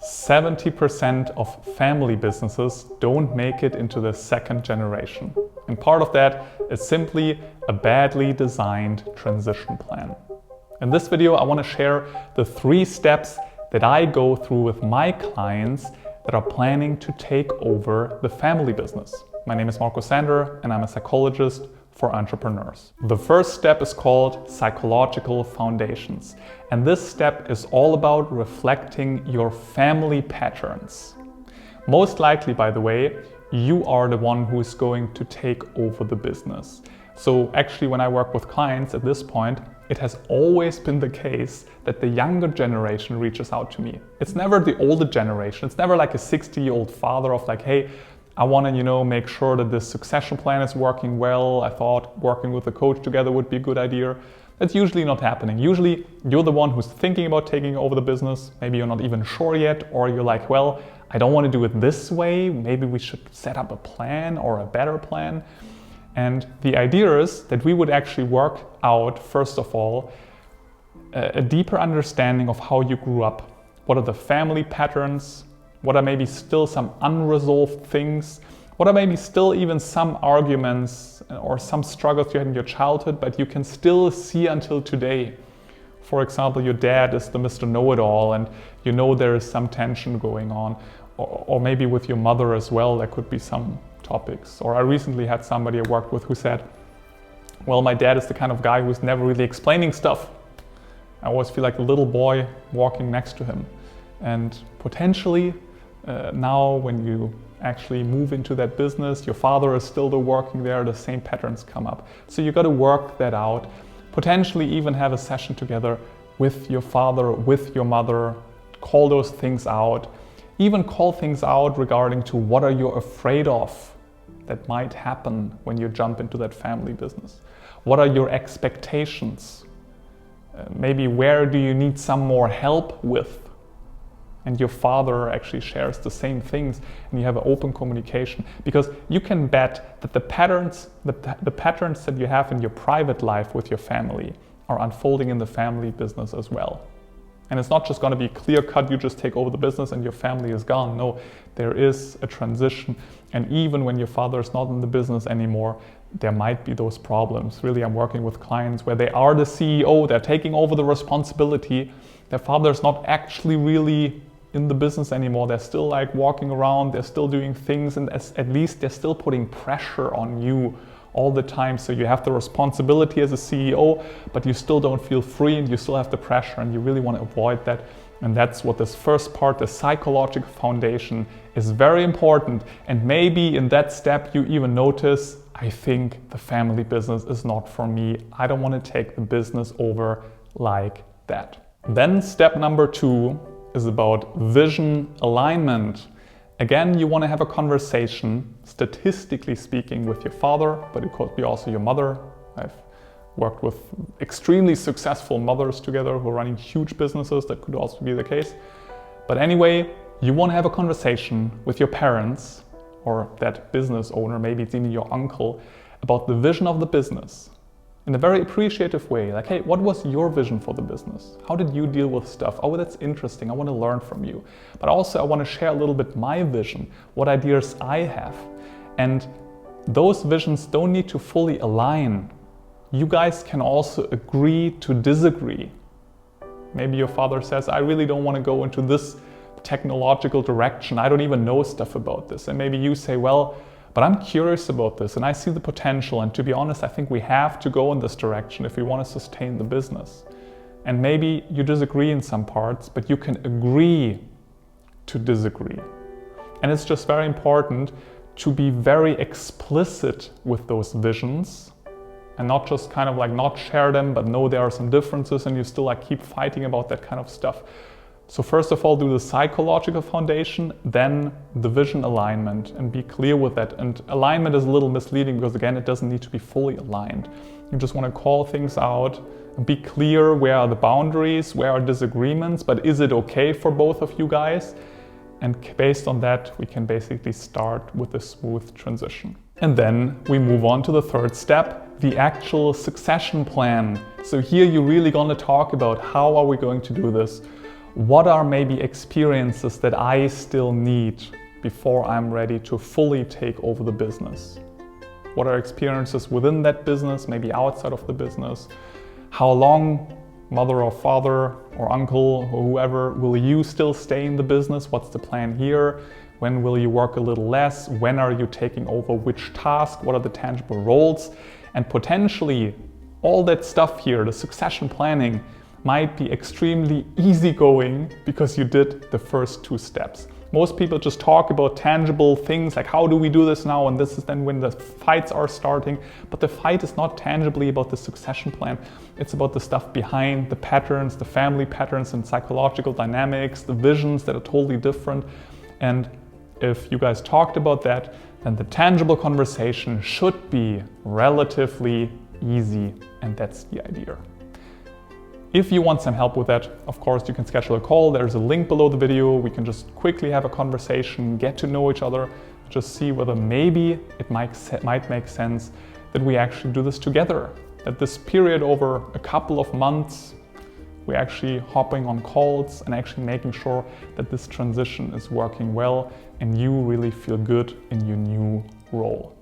70% of family businesses don't make it into the second generation. And part of that is simply a badly designed transition plan. In this video, I want to share the 3 steps that I go through with my clients that are planning to take over the family business. My name is Marco Sander and I'm a psychologist for entrepreneurs. The first step is called psychological foundations. And this step is all about reflecting your family patterns. Most likely, by the way, you are the one who is going to take over the business. So actually, when I work with clients at this point, it has always been the case that the younger generation reaches out to me. It's never the older generation. It's never like a 60-year-old father of like, hey, I want to, make sure that this succession plan is working well. I thought working with a coach together would be a good idea. That's usually not happening. Usually you're the one who's thinking about taking over the business. Maybe you're not even sure yet, or you're like, well, I don't want to do it this way. Maybe we should set up a plan or a better plan. And the idea is that we would actually work out, first of all, a deeper understanding of how you grew up. What are the family patterns? What are maybe still some unresolved things? What are maybe still even some arguments or some struggles you had in your childhood, but you can still see until today? For example, your dad is the Mr. Know-it-all and there is some tension going on. Or maybe with your mother as well, there could be some topics. Or I recently had somebody I worked with who said, well, my dad is the kind of guy who's never really explaining stuff. I always feel like a little boy walking next to him. And potentially, now when you actually move into that business, your father is still working there, the same patterns come up. So you got to work that out, potentially even have a session together with your father, with your mother, call those things out, even call things out regarding to what are you afraid of that might happen when you jump into that family business. What are your expectations? Maybe where do you need some more help with? And your father actually shares the same things and you have an open communication, because you can bet that the patterns that you have in your private life with your family are unfolding in the family business as well. And it's not just going to be clear cut, you just take over the business and your family is gone. No, there is a transition. And even when your father is not in the business anymore, there might be those problems. Really, I'm working with clients where they are the CEO, they're taking over the responsibility. Their father is not actually really in the business anymore. They're still like walking around, they're still doing things, and at least they're still putting pressure on you all the time. So you have the responsibility as a CEO, but you still don't feel free and you still have the pressure, and you really want to avoid that. And that's what this first part, the psychological foundation, is very important. And maybe in that step you even notice, I think the family business is not for me. I don't want to take the business over like that. Then step number 2 is about vision alignment. Again, you want to have a conversation, statistically speaking, with your father, but it could be also your mother. I've worked with extremely successful mothers together who are running huge businesses. That could also be the case. But anyway, you want to have a conversation with your parents or that business owner, maybe it's even your uncle, about the vision of the business. In a very appreciative way, like, hey, what was your vision for the business? How did you deal with stuff? Oh, that's interesting. I want to learn from you. But also I want to share a little bit my vision, what ideas I have. And those visions don't need to fully align. You guys can also agree to disagree. Maybe your father says, I really don't want to go into this technological direction. I don't even know stuff about this. And maybe you say, well, but I'm curious about this and I see the potential, and to be honest, I think we have to go in this direction if we want to sustain the business. And maybe you disagree in some parts, but you can agree to disagree. And it's just very important to be very explicit with those visions and not just kind of like not share them, but know there are some differences and you still like keep fighting about that kind of stuff. So first of all, do the psychological foundation, then the vision alignment, and be clear with that. And alignment is a little misleading because again, it doesn't need to be fully aligned. You just want to call things out and be clear where are the boundaries, where are disagreements, but is it okay for both of you guys? And based on that, we can basically start with a smooth transition. And then we move on to the third step, the actual succession plan. So here you're really going to talk about how are we going to do this? what are maybe experiences that I still need before I'm ready to fully take over the business? What are experiences within that business, maybe outside of the business? How long, mother or father or uncle or whoever, will you still stay in the business? What's the plan here? When will you work a little less? When are you taking over which task? What are the tangible roles? And potentially all that stuff here, the succession planning, might be extremely easygoing because you did the first two steps. Most people just talk about tangible things like, how do we do this now? And this is then when the fights are starting. But the fight is not tangibly about the succession plan. It's about the stuff behind, the patterns, the family patterns and psychological dynamics, the visions that are totally different. And if you guys talked about that, then the tangible conversation should be relatively easy. And that's the idea. If you want some help with that, of course, you can schedule a call. There's a link below the video. We can just quickly have a conversation, get to know each other, just see whether maybe it might make sense that we actually do this together. That this period over a couple of months, we're actually hopping on calls and actually making sure that this transition is working well and you really feel good in your new role.